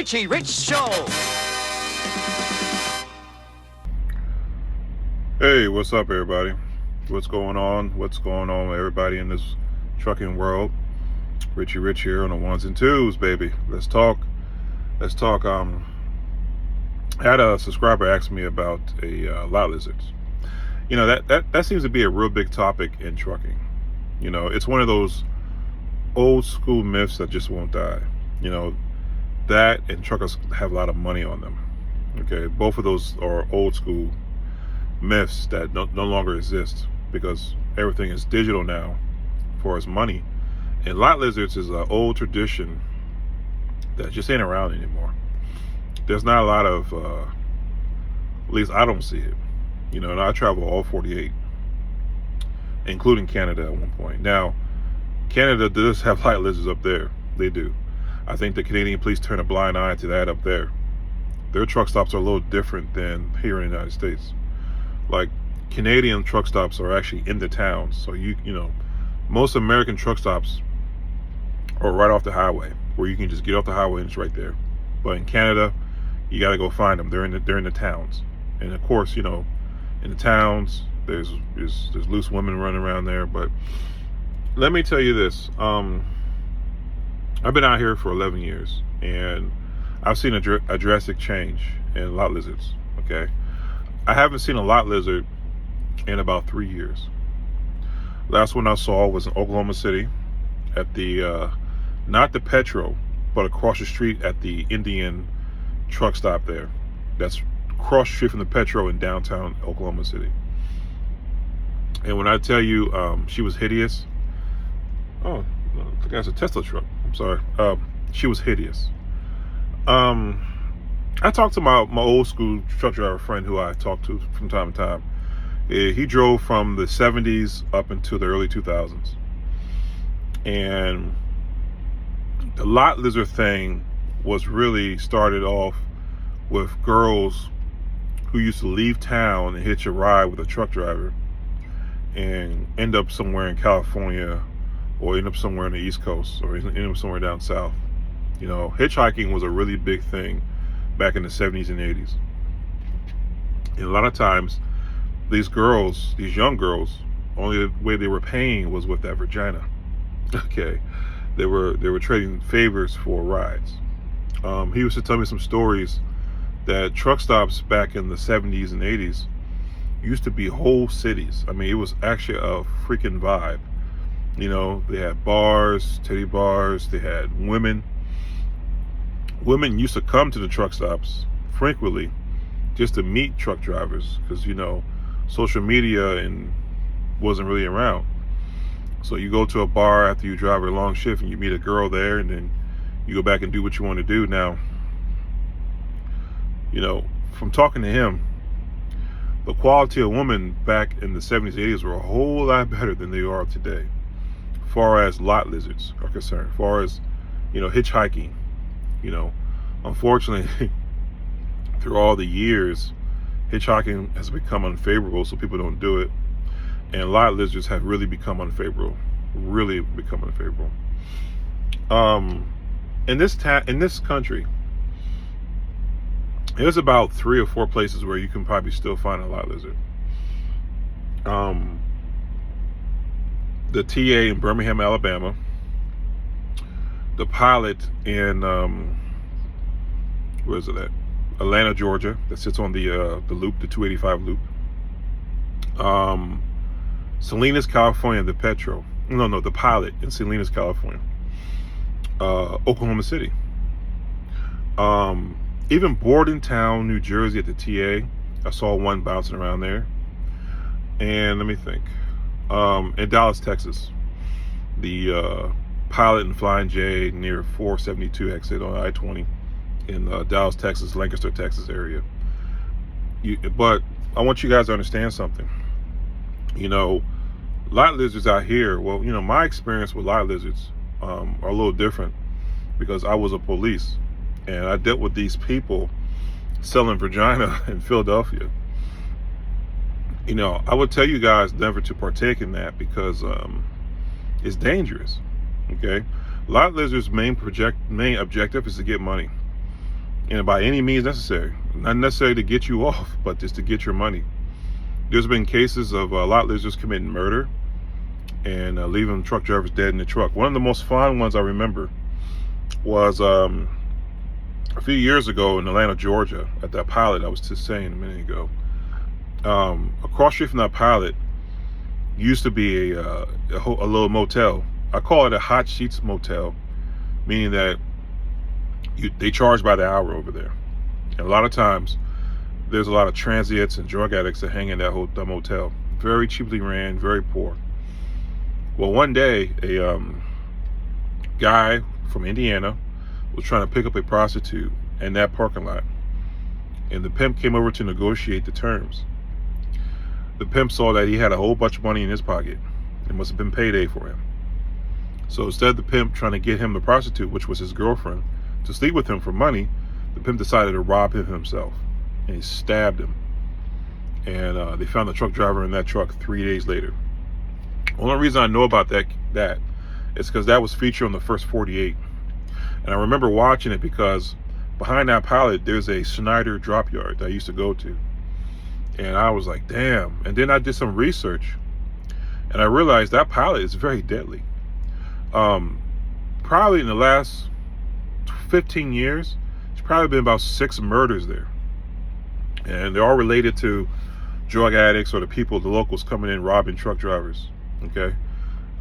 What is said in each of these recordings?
Richie Rich Show. Hey, what's up, everybody? What's going on? What's going on with everybody in this trucking world? Richie Rich here on the ones and twos, baby. Let's talk. I had a subscriber ask me about lot lizards. You know, that seems to be a real big topic in trucking. You know, it's one of those old school myths that just won't die. You know, that and truckers have a lot of money on them. Okay, both of those are old school myths that no longer exist because everything is digital now for its money. And lot lizards is an old tradition that just ain't around anymore. There's not a lot of, at least I don't see it. You know, and I travel all 48, including Canada at one point. Now, Canada does have lot lizards up there. They do. I think the Canadian police turn a blind eye to that up there. Their truck stops are a little different than here in the United States. Like, Canadian truck stops are actually in the towns. So you know, most American truck stops are right off the highway, where you can just get off the highway and it's right there. But in Canada, you got to go find them. They're in the towns. And of course, you know, in the towns, there's loose women running around there. But let me tell you this: I've been out here for 11 years, and I've seen a drastic change in lot lizards. Okay, I haven't seen a lot lizard in about 3 years. Last one I saw was in Oklahoma City at the not the Petro, but across the street at the Indian truck stop there. That's across the street from the Petro in downtown Oklahoma City. And when I tell you she was hideous, I think that's a Tesla truck. I'm sorry. She was hideous. I talked to my old school truck driver friend who I talked to from time to time. He drove from the 70s up into the early 2000s. And the lot lizard thing was really started off with girls who used to leave town and hitch a ride with a truck driver and end up somewhere in California or end up somewhere on the East Coast or end up somewhere down south. You know, hitchhiking was a really big thing back in the 70s and 80s. And a lot of times, these young girls, only way they were paying was with that vagina. Okay, they were trading favors for rides. He used to tell me some stories that truck stops back in the 70s and 80s used to be whole cities. I mean, it was actually a freaking vibe. You know, they had bars, titty bars, they had women. Women used to come to the truck stops frequently just to meet truck drivers because, you know, social media wasn't really around. So you go to a bar after you drive a long shift and you meet a girl there, and then you go back and do what you want to do. Now, you know, from talking to him, the quality of women back in the 70s, 80s were a whole lot better than they are today, as far as lot lizards are concerned, as far as, you know, hitchhiking. You know, unfortunately, through all the years, hitchhiking has become unfavorable, so people don't do it. And lot lizards have really become unfavorable. In this country, there's about 3 or 4 places where you can probably still find a lot lizard. The TA in Birmingham, Alabama. The Pilot in where is it at? Atlanta, Georgia. That sits on the loop, the 285 loop. Salinas, California, the Petro. No, the Pilot in Salinas, California. Oklahoma City. Even Bordentown, New Jersey at the TA. I saw one bouncing around there. And let me think. In Dallas, Texas. The Pilot and Flying J near 472 exit on I-20 in Dallas, Texas, Lancaster, Texas area. But I want you guys to understand something. You know, lot lizards out here, well, you know, my experience with lot lizards are a little different because I was a police and I dealt with these people selling vagina in Philadelphia. You know, I would tell you guys never to partake in that because it's dangerous. Okay, lot lizards' main objective is to get money. and by any means necessary. Not necessarily to get you off, but just to get your money. There's been cases of lot lizards committing murder and leaving truck drivers dead in the truck. One of the most fun ones I remember was a few years ago in Atlanta, Georgia, at that pilot I was just saying a minute ago. Across the street from that pilot used to be a little motel. I call it a hot sheets motel, meaning that they charge by the hour over there. And a lot of times there's a lot of transients and drug addicts that hang in that motel. Very cheaply ran, very poor. Well, one day a guy from Indiana was trying to pick up a prostitute in that parking lot, and the pimp came over to negotiate the terms. The pimp saw that he had a whole bunch of money in his pocket. It must have been payday for him. So instead of the pimp trying to get him the prostitute, which was his girlfriend, to sleep with him for money, the pimp decided to rob him himself, and he stabbed him. And they found the truck driver in that truck 3 days later. Only reason I know about that is because that was featured on the first 48. And I remember watching it because behind that pilot, there's a Snyder drop yard that I used to go to. And I was like, damn. And then I did some research, and I realized that pilot is very deadly. Probably in the last 15 years, there's probably been about 6 murders there. And they're all related to drug addicts or the people, the locals coming in robbing truck drivers. Okay.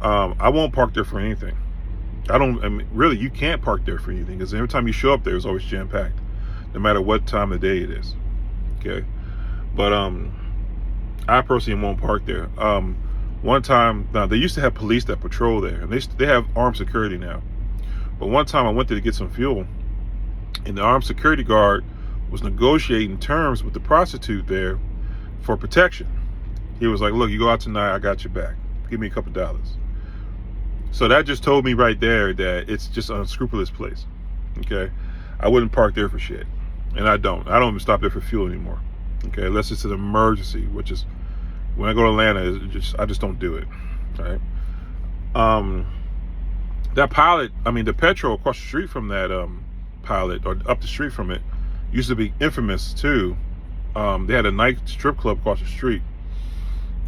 I won't park there for anything. I mean, really, you can't park there for anything, because every time you show up there, it's always jam-packed, no matter what time of day it is. Okay. But I personally won't park there. One time, now they used to have police that patrol there, and they have armed security now. But one time I went there to get some fuel, and the armed security guard was negotiating terms with the prostitute there for protection. He was like, look, you go out tonight, I got your back. Give me a couple dollars. So that just told me right there that it's just an unscrupulous place. Okay. I wouldn't park there for shit. And I don't even stop there for fuel anymore. Okay. Unless it's an emergency, which is when I go to Atlanta, I just don't do it. All right. That pilot, the Petro across the street from that pilot, or up the street from it, used to be infamous too. They had a night strip club across the street,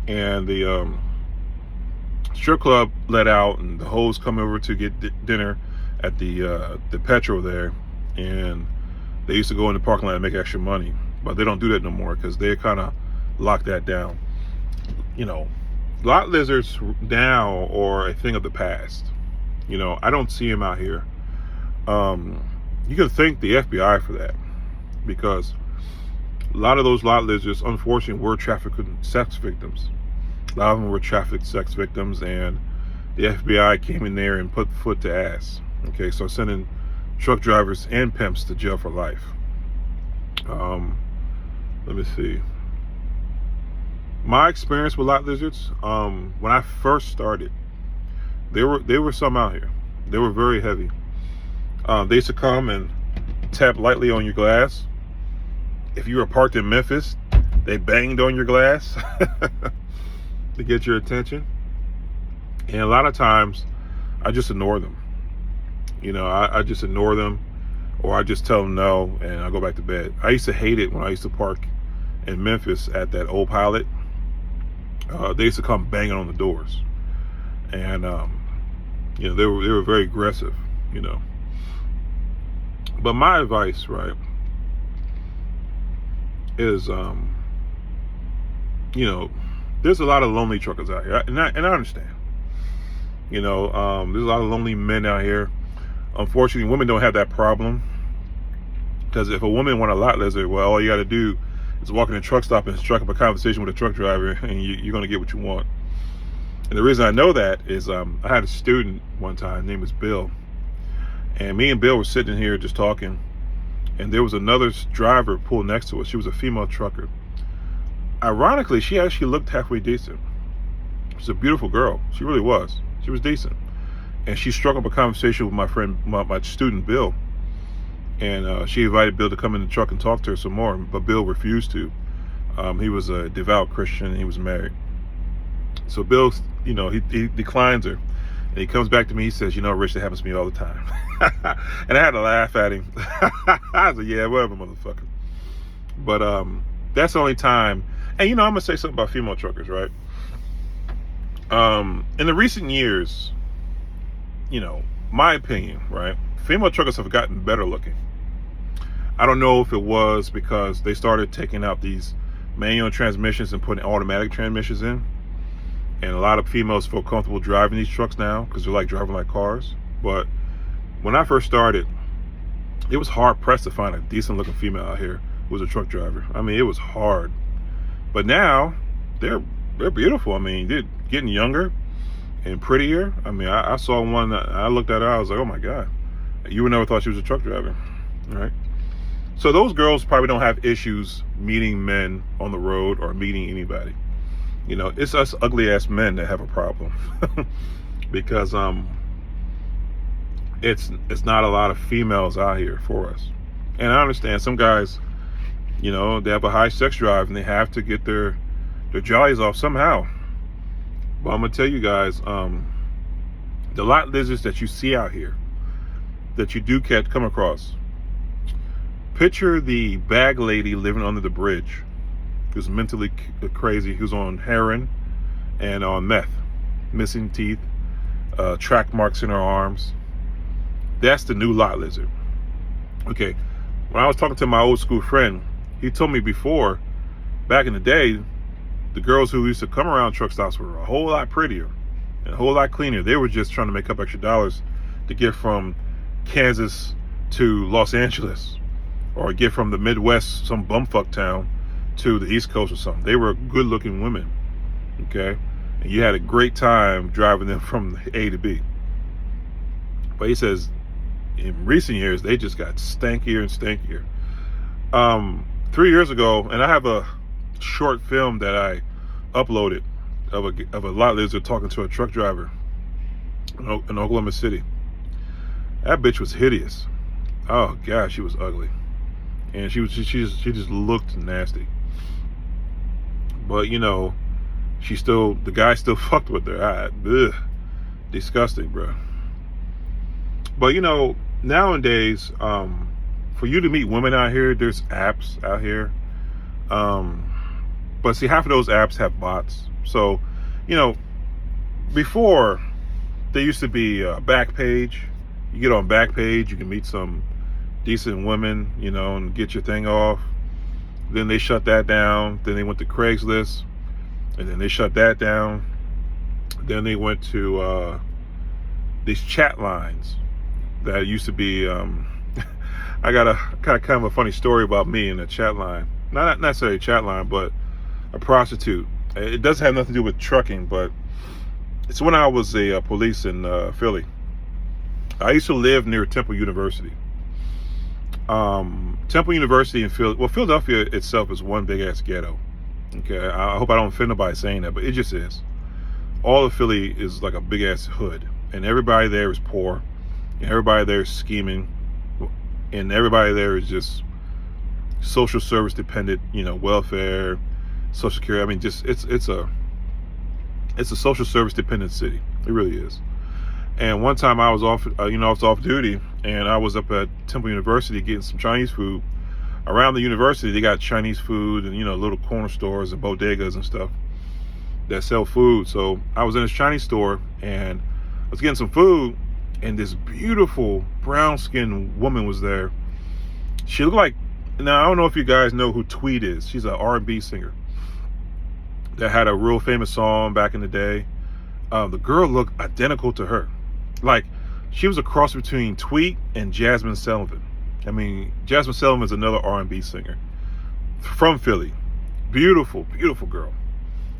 and the strip club let out, and the hoes come over to get dinner at the Petro there, and they used to go in the parking lot and make extra money. But they don't do that no more because they kind of locked that down. Lot lizards now are a thing of the past. I don't see them out here. You can thank the FBI for that, because a lot of those lot lizards, unfortunately, were trafficked sex victims. A lot of them were trafficked sex victims, and the FBI came in there and put foot to ass. Okay, so sending truck drivers and pimps to jail for life. Let me see. My experience with lot lizards, when I first started, there were some out here. They were very heavy. They used to come and tap lightly on your glass. If you were parked in Memphis, they banged on your glass to get your attention. And a lot of times, I just ignore them. I just ignore them, or I just tell them no, and I go back to bed. I used to hate it when I used to park in Memphis at that old pilot. They used to come banging on the doors, and they were very aggressive. But my advice, right, is there's a lot of lonely truckers out here, and I understand. There's a lot of lonely men out here. Unfortunately, women don't have that problem, because if a woman want a lot lizard, well, all you got to do is walk in a truck stop and strike up a conversation with a truck driver, and you're going to get what you want. And the reason I know that is I had a student one time, his name was Bill, and me and Bill were sitting here just talking, and there was another driver pulled next to us. She was a female trucker. Ironically, she actually looked halfway decent. She's a beautiful girl. She really was. She was decent. And she struck up a conversation with my friend, my student Bill. And she invited Bill to come in the truck and talk to her some more, but Bill refused to. He was a devout Christian, and he was married. So Bill, he declines her. And he comes back to me, he says, Rich, that happens to me all the time. And I had to laugh at him. I was like, yeah, whatever, motherfucker. But that's the only time. And I'm gonna say something about female truckers, right? In the recent years, my opinion, right? Female truckers have gotten better looking. I don't know if it was because they started taking out these manual transmissions and putting automatic transmissions in. And a lot of females feel comfortable driving these trucks now because they're like driving like cars. But when I first started, it was hard pressed to find a decent looking female out here who was a truck driver. I mean, it was hard. But now they're beautiful. I mean, they're getting younger and prettier. I mean, I saw one that I looked at her, I was like, oh my God, you would never thought she was a truck driver, right? So those girls probably don't have issues meeting men on the road or meeting anybody. It's us ugly ass men that have a problem because it's not a lot of females out here for us. And I understand some guys, they have a high sex drive and they have to get their jollies off somehow. But I'm gonna tell you guys, the lot lizards that you see out here, that you do come across. Picture the bag lady living under the bridge, who's mentally crazy, who's on heroin and on meth, missing teeth, track marks in her arms. That's the new lot lizard. Okay, when I was talking to my old school friend, he told me before, back in the day, the girls who used to come around truck stops were a whole lot prettier and a whole lot cleaner. They were just trying to make up extra dollars to get from Kansas to Los Angeles, or get from the Midwest, some bumfuck town, to the East Coast or something. They were good looking women, okay? And you had a great time driving them from A to B. But he says, in recent years, they just got stankier and stankier. 3 years ago, and I have a short film that I uploaded of a lot lizard talking to a truck driver in Oklahoma City. That bitch was hideous. Oh God, she was ugly, and she just looked nasty. But the guy still fucked with her. Disgusting, bro. But nowadays, for you to meet women out here, there's apps out here. But see, half of those apps have bots. So, before there used to be a Backpage. You get on Backpage, you can meet some decent women, and get your thing off. Then they shut that down. Then they went to Craigslist, and then they shut that down. Then they went to these chat lines that used to be. I got a kind of a funny story about me in a chat line. Not necessarily a chat line, but a prostitute. It doesn't have nothing to do with trucking, but it's when I was a police in Philly. I used to live near Temple University. Temple University in Philadelphia itself is one big ass ghetto. Okay, I hope I don't offend nobody saying that, but it just is. All of Philly is like a big ass hood, and everybody there is poor, and everybody there is scheming, and everybody there is just social service dependent. Welfare, Social Security. I mean, just it's a social service dependent city. It really is. And one time I was off, I was off duty, and I was up at Temple University getting some Chinese food. Around the university, they got Chinese food and, little corner stores and bodegas and stuff that sell food. So I was in this Chinese store, and I was getting some food, and this beautiful brown-skinned woman was there. She looked like, now I don't know if you guys know who Tweet is. She's an R&B singer that had a real famous song back in the day. The girl looked identical to her. Like, she was a cross between Tweet and Jasmine Sullivan. I mean, Jasmine Sullivan is another R&B singer from Philly. Beautiful, beautiful girl.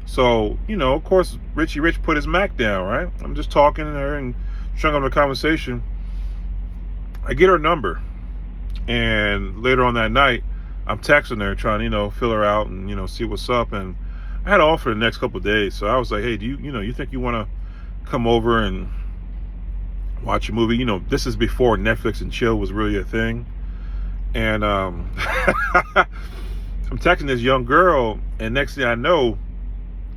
So, of course, Richie Rich put his Mac down, right? I'm just talking to her and trying to have a conversation. I get her number. And later on that night, I'm texting her, trying to, fill her out and, see what's up. And I had an offer the next couple of days. So I was like, hey, do you think you want to come over and watch a movie? This is before Netflix and chill was really a thing. And I'm texting this young girl, and next thing I know,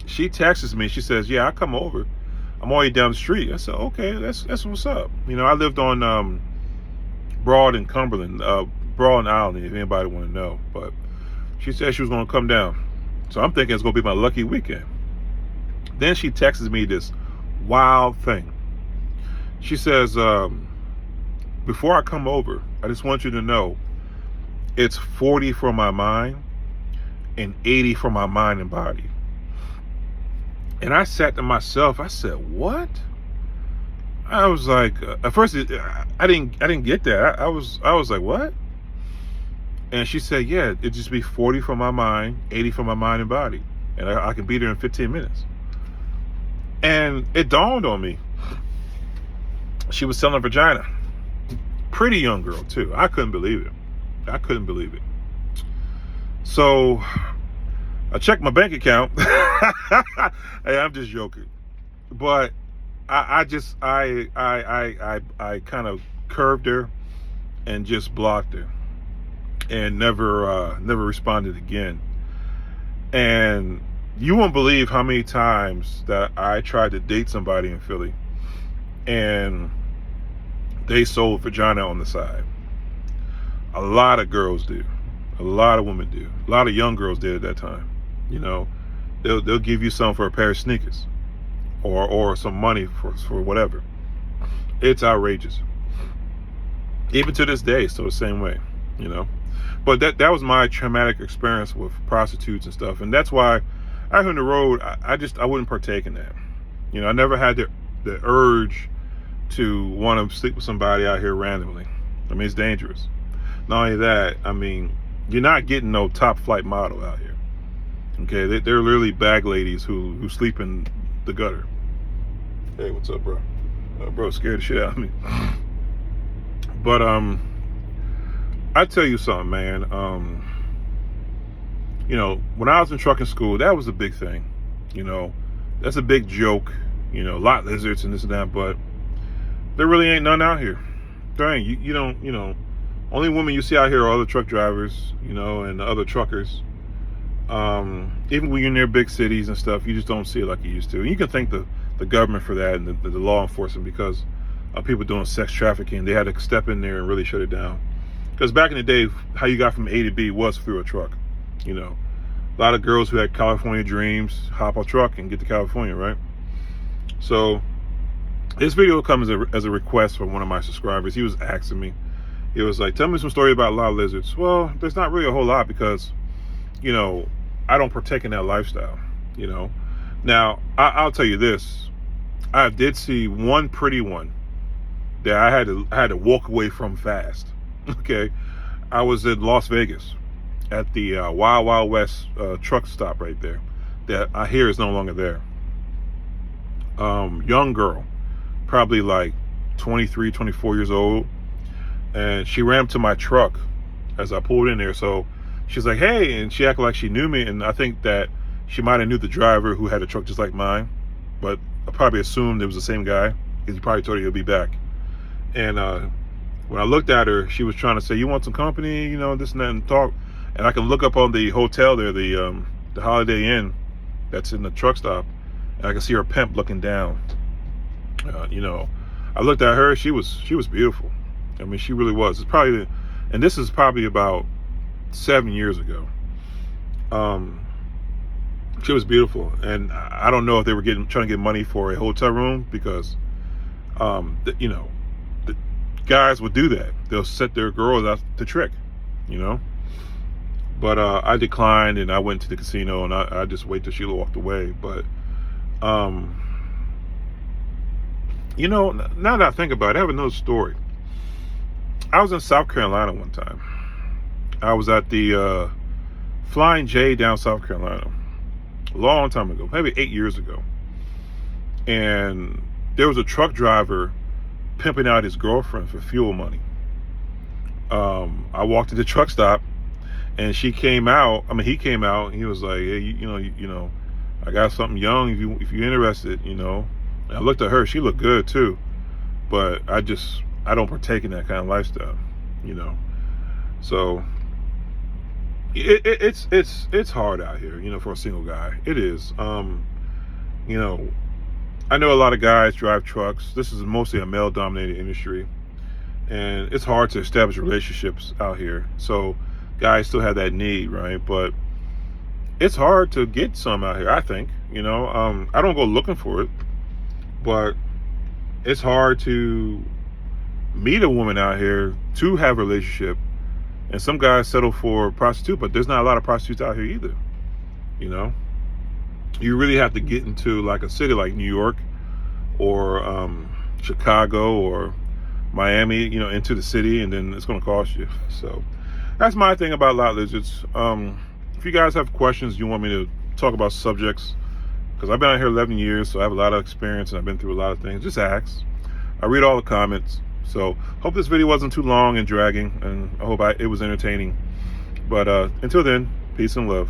she texts me. She says, yeah, I'll come over. I'm already down the street. I said, okay, that's what's up. I lived on Broad and Cumberland, Broad and Island, if anybody want to know. But she said she was going to come down. So I'm thinking it's going to be my lucky weekend. Then she texts me this wild thing. She says, before I come over, I just want you to know it's 40 for my mind and 80 for my mind and body. And I sat to myself, I said, what? I was like, at first I didn't get that. I was like, what? And she said, yeah, it'd just be 40 for my mind, 80 for my mind and body. And I can be there in 15 minutes. And it dawned on me. She was selling a vagina. Pretty young girl, too. I couldn't believe it. So I checked my bank account. Hey, I'm just joking. But I kind of curved her and just blocked her and never responded again. And you won't believe how many times that I tried to date somebody in Philly and they sold vagina on the side. A lot of girls do. A lot of women do. A lot of young girls did at that time. They'll give you some for a pair of sneakers or some money for whatever. It's outrageous. Even to this day, still the same way, But that was my traumatic experience with prostitutes and stuff. And that's why out here on the road, I wouldn't partake in that. I never had the urge to want to sleep with somebody out here randomly. I mean, it's dangerous. Not only that, I mean, you're not getting no top flight model out here. Okay, they're literally bag ladies who sleep in the gutter. Hey, what's up, bro? Bro, scared the shit out of me. But I tell you something, man. When I was in trucking school, that was a big thing. That's a big joke. Lot lizards and this and that, but there really ain't none out here. There ain't. You don't. Only women you see out here are other truck drivers, and other truckers. Even when you're near big cities and stuff, you just don't see it like you used to. And you can thank the government for that and the law enforcement, because people doing sex trafficking, they had to step in there and really shut it down. Because back in the day, how you got from A to B was through a truck. A lot of girls who had California dreams hop a truck and get to California, right? So this video comes as a request from one of my subscribers. He was asking me, he was like, tell me some story about lot lizards. Well, there's not really a whole lot because, I don't partake in that lifestyle, Now, I'll tell you this. I did see one pretty one that I had to walk away from fast. Okay. I was in Las Vegas at the Wild Wild West truck stop right there that I hear is no longer there. Young girl, probably like 23, 24 years old. And she ran up to my truck as I pulled in there. So she's like, hey, and she acted like she knew me. And I think that she might have knew the driver who had a truck just like mine, but I probably assumed it was the same guy because he probably told her he'll be back. And when I looked at her, she was trying to say, you want some company, this and that, and talk. And I can look up on the hotel there, the Holiday Inn that's in the truck stop, and I can see her pimp looking down. I looked at her, she was beautiful. I mean, she really was. It's probably, and this is probably about 7 years ago. She was beautiful, and I don't know if they were trying to get money for a hotel room, because the guys would do that. They'll set their girls out to trick, But I declined, and I went to the casino, and I just waited till she walked away. But now that I think about it, I have another story. I was in South Carolina one time. I was at the Flying J down South Carolina a long time ago, maybe 8 years ago. And there was a truck driver pimping out his girlfriend for fuel money. I walked to the truck stop, and he came out, and he was like, hey, I got something young if you're interested, And I looked at her, she looked good too, but I don't partake in that kind of lifestyle, So it's hard out here, for a single guy. It is. I know a lot of guys drive trucks. This is mostly a male-dominated industry, and it's hard to establish relationships out here. So guys still have that need, right? But it's hard to get some out here, I think. I don't go looking for it, but it's hard to meet a woman out here to have a relationship. And some guys settle for a prostitute, but there's not a lot of prostitutes out here either. You know, you really have to get into like a city like New York or Chicago or Miami, into the city, and then it's going to cost you. So that's my thing about lot lizards. If you guys have questions, you want me to talk about subjects, because I've been out here 11 years, so I have a lot of experience and I've been through a lot of things, just ask. I read all the comments. So hope this video wasn't too long and dragging, and I hope it was entertaining. But until then, peace and love.